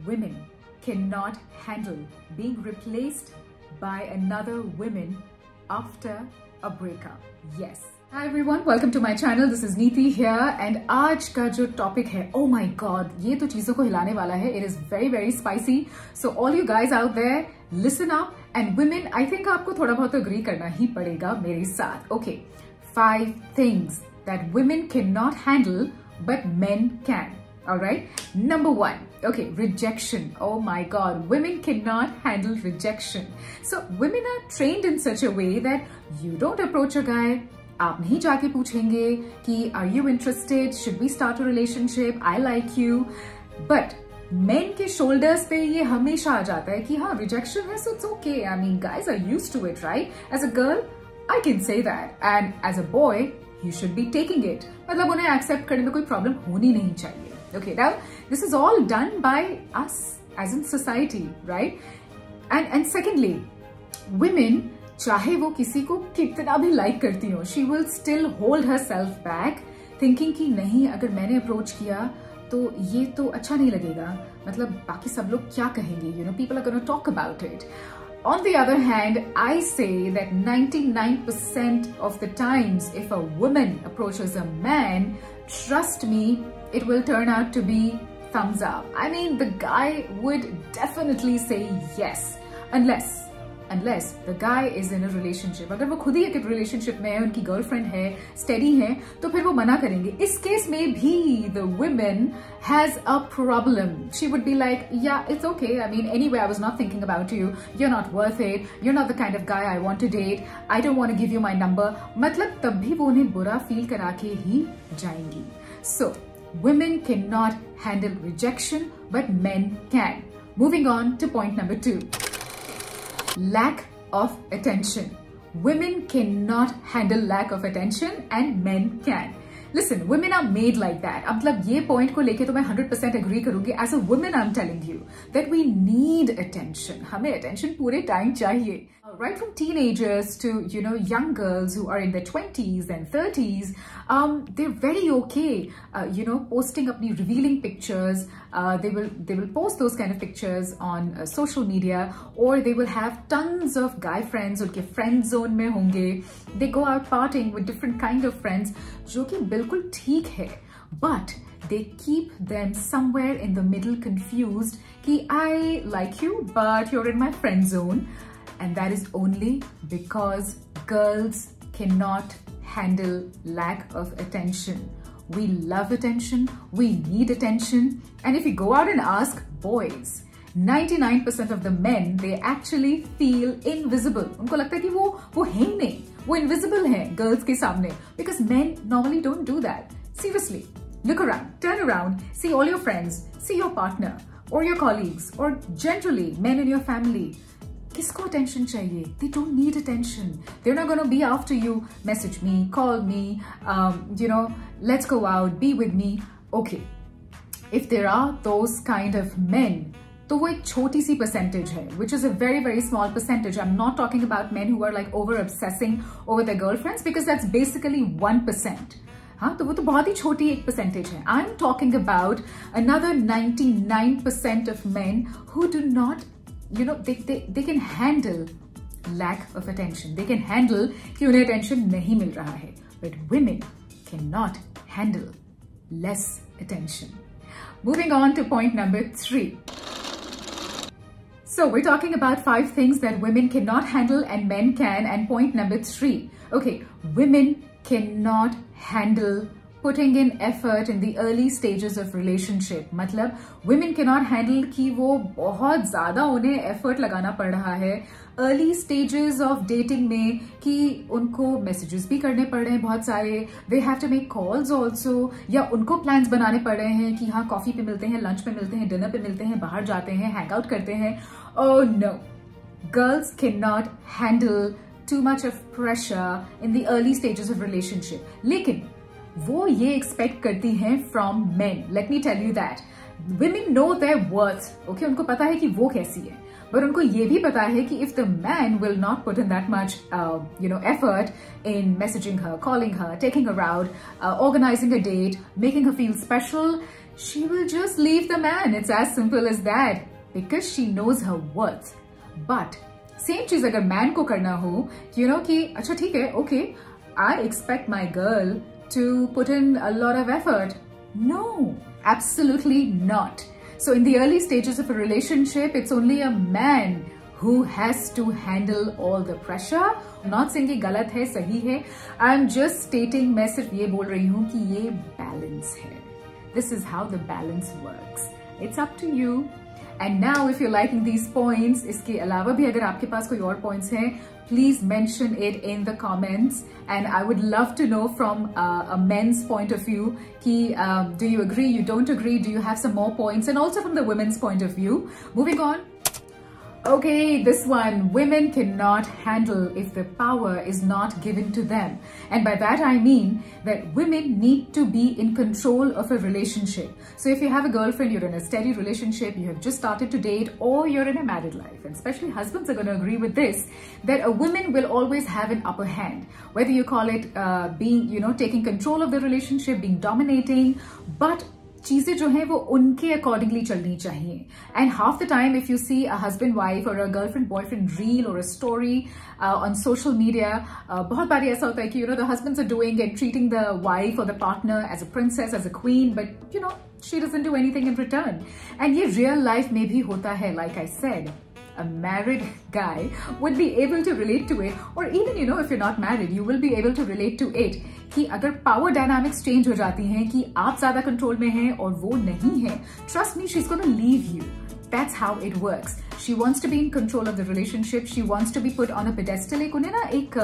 women cannot handle being replaced by another woman after a breakup. Yes. Hi everyone, welcome to my channel. This is Neeti here and आज का जो topic है, oh my god, ये तो चीजों को हिलाने वाला है. It is very very spicy. So all you guys out there, listen up. And women, I think आपको थोड़ा बहुत agree करना ही पड़ेगा मेरे साथ. Okay, 5 things that women cannot handle but men can. Alright, number 1, okay, rejection. Oh my god, women cannot handle rejection. So women are trained in such a way that you don't approach a guy, आप नहीं जाके पूछेंगे कि are you interested, should we start a relationship, I like you. But men के shoulders पे ये हमेशा आ जाता है कि हाँ rejection है, so it's okay. I mean guys are used to it, right? As a girl, I can say that, and as a boy, you should be taking it. मतलब उन्हें accept करने में कोई problem होनी नहीं चाहिए. Okay, now this is all done by us as in society, right? And secondly, women, चाहे वो किसी को कितना भी like करती हो, she will still hold herself back, thinking कि नहीं अगर मैंने approach किया तो ये तो अच्छा नहीं लगेगा, मतलब बाकी सब लोग क्या कहेंगे, you know, people are gonna talk about it. On the other hand, I say that 99% of the times if a woman approaches a man, trust me, it will turn out to be thumbs up. I mean, the guy would definitely say yes, unless the guy is in a relationship. अगर वो खुद ही एक relationship में है, उनकी girlfriend है, steady है, तो फिर वो मना करेंगे. इस case में भी the woman has a problem. She would be like, yeah, it's okay. I mean, anyway, I was not thinking about you. You're not worth it. You're not the kind of guy I want to date. I don't want to give you my number. मतलब तब भी वो उन्हें बुरा feel करा के ही जाएंगी. So, women cannot handle rejection, but men can. Moving on to point number 2. Lack of attention. Women cannot handle lack of attention and men can. Listen, women are made like that. मतलब ये point को लेके तो मैं 100% agree करूँगी. As a woman, I'm telling you that we need attention. हमें attention पूरे time चाहिए. Right from teenagers to, you know, young girls who are in their 20s and 30s, they're very okay, you know, posting अपनी revealing pictures. They will post those kind of pictures on social media, or they will have tons of guy friends उनके friend zone में होंगे. They go out partying with different kind of friends, जो कि बिल्कुल ठीक है. But they keep them somewhere in the middle, confused कि I like you, but you're in my friend zone. And that is only because girls cannot handle lack of attention. We love attention, we need attention. And if you go out and ask boys, 99% of the men, they actually feel invisible. उनको लगता है कि वो है ही नहीं, वो invisible है girls के सामने. Because men normally don't do that. Seriously, look around, turn around, see all your friends, see your partner or your colleagues or generally men in your family. किसको attention चाहिए? They don't need attention. They're not gonna be after you. Message me, call me, you know, let's go out, be with me. Okay, if there are those kind of men, तो वो एक छोटी सी percentage है, which is a very very small percentage. I'm not talking about men who are like over obsessing over their girlfriends, because that's basically 1%. हाँ, तो वो तो बहुत ही छोटी एक percentage है. I'm talking about another 99% of men who do not, you know, they can handle lack of attention. They can handle कि उन्हें attention नहीं मिल रहा है. But women cannot handle less attention. Moving on to point number 3. So we're talking about 5 things that women cannot handle and men can. And point number 3. Okay, women cannot handle putting in effort in the early stages of relationship. मतलब women cannot handle कि वो बहुत ज़्यादा उन्हें effort लगाना पड़ रहा है early stages of dating में, कि उनको messages भी करने पड़ रहे हैं बहुत सारे, they have to make calls also, या उनको plans बनाने पड़ रहे हैं कि हाँ coffee पे मिलते हैं, lunch पे मिलते हैं, dinner पे मिलते हैं, बाहर जाते हैं, hang out करते हैं. Oh no, girls cannot handle too much of pressure in the early stages of relationship. लेकिन वो ये expect करती हैं from men. Let me tell you that women know their worth. Okay, उनको पता है कि वो कैसी है, but उनको ये भी पता है कि if the man will not put in that much, you know, effort in messaging her, calling her, taking her out, organizing a date, making her feel special, she will just leave the man. It's as simple as that, because she knows her worth. But same चीज अगर man को करना हो, you know कि अच्छा ठीक है, okay, I expect my girl to put in a lot of effort. No, absolutely not. So in the early stages of a relationship, it's only a man who has to handle all the pressure. I'm not saying कि गलत है, सही है. I'm just stating, मैं सिर्फ ये बोल रही हूँ कि ये balance है. This is how the balance works. It's up to you. And now if you're liking these points, इसके अलावा भी अगर आपके पास कोई और points हैं, please mention it in the comments. And I would love to know from a men's point of view कि do you agree, you don't agree, do you have some more points, and also from the women's point of view. Moving on. Okay, this one, women cannot handle if the power is not given to them. And by that I mean that women need to be in control of a relationship. So if you have a girlfriend, you're in a steady relationship, you have just started to date, or you're in a married life, and especially husbands are going to agree with this, that a woman will always have an upper hand. Whether you call it being, you know, taking control of the relationship, being dominating, but चीजें जो हैं वो उनके accordingly चलनी चाहिए. And half the time if you see a husband wife और a girlfriend boyfriend reel और a story on social media, बहुत बार ऐसा होता है कि you know the husbands are doing and treating the wife और the partner as a princess, as a queen, but you know she doesn't do anything in return. And ये real life में भी होता है. Like I said, a married guy would be able to relate to it, or even you know if you're not married, you will be able to relate to it कि अगर power dynamics change हो जाती हैं कि आप ज्यादा control में हैं और वो नहीं है, trust me, she's going to leave you. That's how it works. She wants to be in control of the relationship. She wants to be put on a pedestal. एक उन्हें ना एक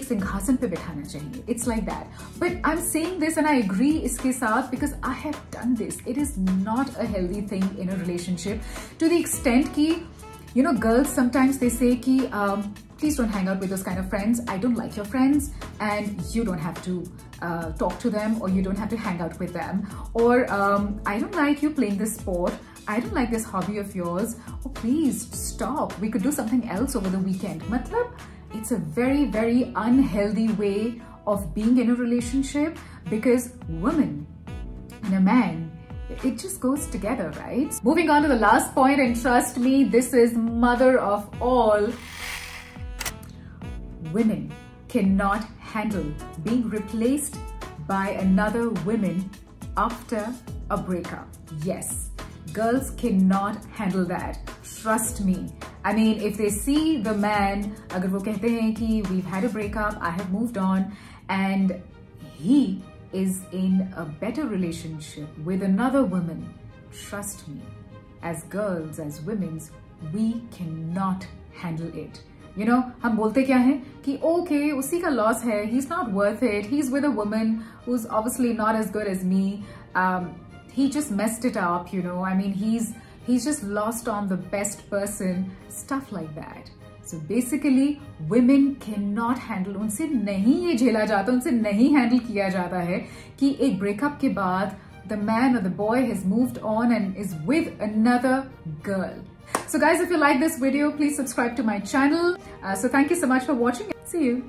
सिंहासन पे बिठाना चाहिए. It's like that. But I'm saying this and I agree इसके साथ because I have done this. It is not a healthy thing in a relationship to the extent कि you know, girls sometimes they say ki please don't hang out with those kind of friends. I don't like your friends, and you don't have to talk to them, or you don't have to hang out with them. Or I don't like you playing this sport. I don't like this hobby of yours. Oh, please stop. We could do something else over the weekend. Matlab, it's a very, very unhealthy way of being in a relationship, because women and a man, it just goes together, right? Moving on to the last point, and trust me, this is mother of all. Women cannot handle being replaced by another woman after a breakup. Yes, girls cannot handle that. Trust me. I mean, if they see the man, agar wo kehte hain ki we've had a breakup, I have moved on, and he is in a better relationship with another woman, trust me, as girls, as women, we cannot handle it. You know, हम बोलते क्या हैं कि okay, उसी का loss है, he's not worth it, he's with a woman who's obviously not as good as me, he just messed it up, you know, I mean, he's just lost on the best person, stuff like that. So basically, women cannot handle, उनसे नहीं ये झेला जाता, उनसे नहीं handle किया जाता है कि एक ब्रेकअप के बाद the man or the boy has moved on and is with another girl. So guys, if you like this video, please subscribe to my channel. So thank you so much for watching. See you.